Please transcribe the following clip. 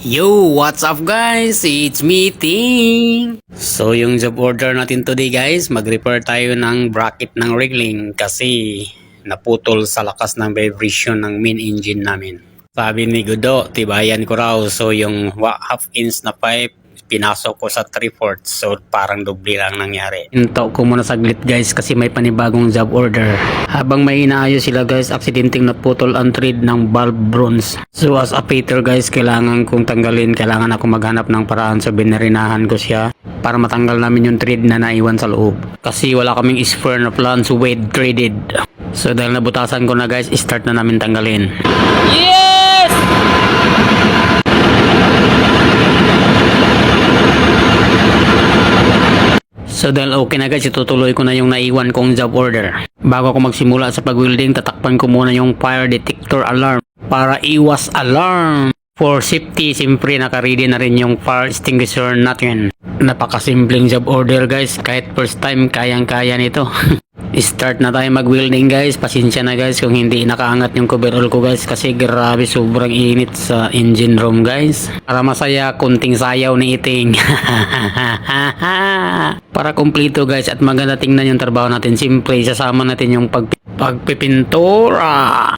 Yo, what's up guys? It's me, Ting! So yung job order natin today guys, mag-repair tayo ng bracket ng Ringling kasi naputol sa lakas ng vibration ng main engine namin. Sabi ni Gudo, tibayan ko raw. So yung half inch na pipe, pinasok ko sa 3/4, so parang doble lang nangyari. Hintaw ko muna saglit guys kasi may panibagong job order. Habang may inaayos sila guys, aksidenteng naputol ang thread ng valve bronze. So as a fitter guys, kailangan kong tanggalin, kailangan ako maghanap ng paraan, so binarinahan ko siya para matanggal namin yung thread na naiwan sa loob. Kasi wala kaming spare na plans with threaded. So dahil nabutasan ko na guys, start na namin tanggalin. Yes! So dahil okay na guys, itutuloy ko na yung naiwan kong job order. Bago ako magsimula sa pag-welding, tatakpan ko muna yung fire detector alarm para iwas alarm. For safety, siyempre naka-ready na rin yung fire extinguisher natin. Napakasimpleng job order guys, kahit first time kayang-kaya nito. Start na tayo mag-welding guys. Pasensya na guys kung hindi nakaangat yung coverall ko guys kasi grabe sobrang init sa engine room guys. Para masaya, kunting sayaw ni Iting. Para kumpleto guys at maganda tingnan yung trabaho natin. Siyempre, isasama natin yung pagpipintura.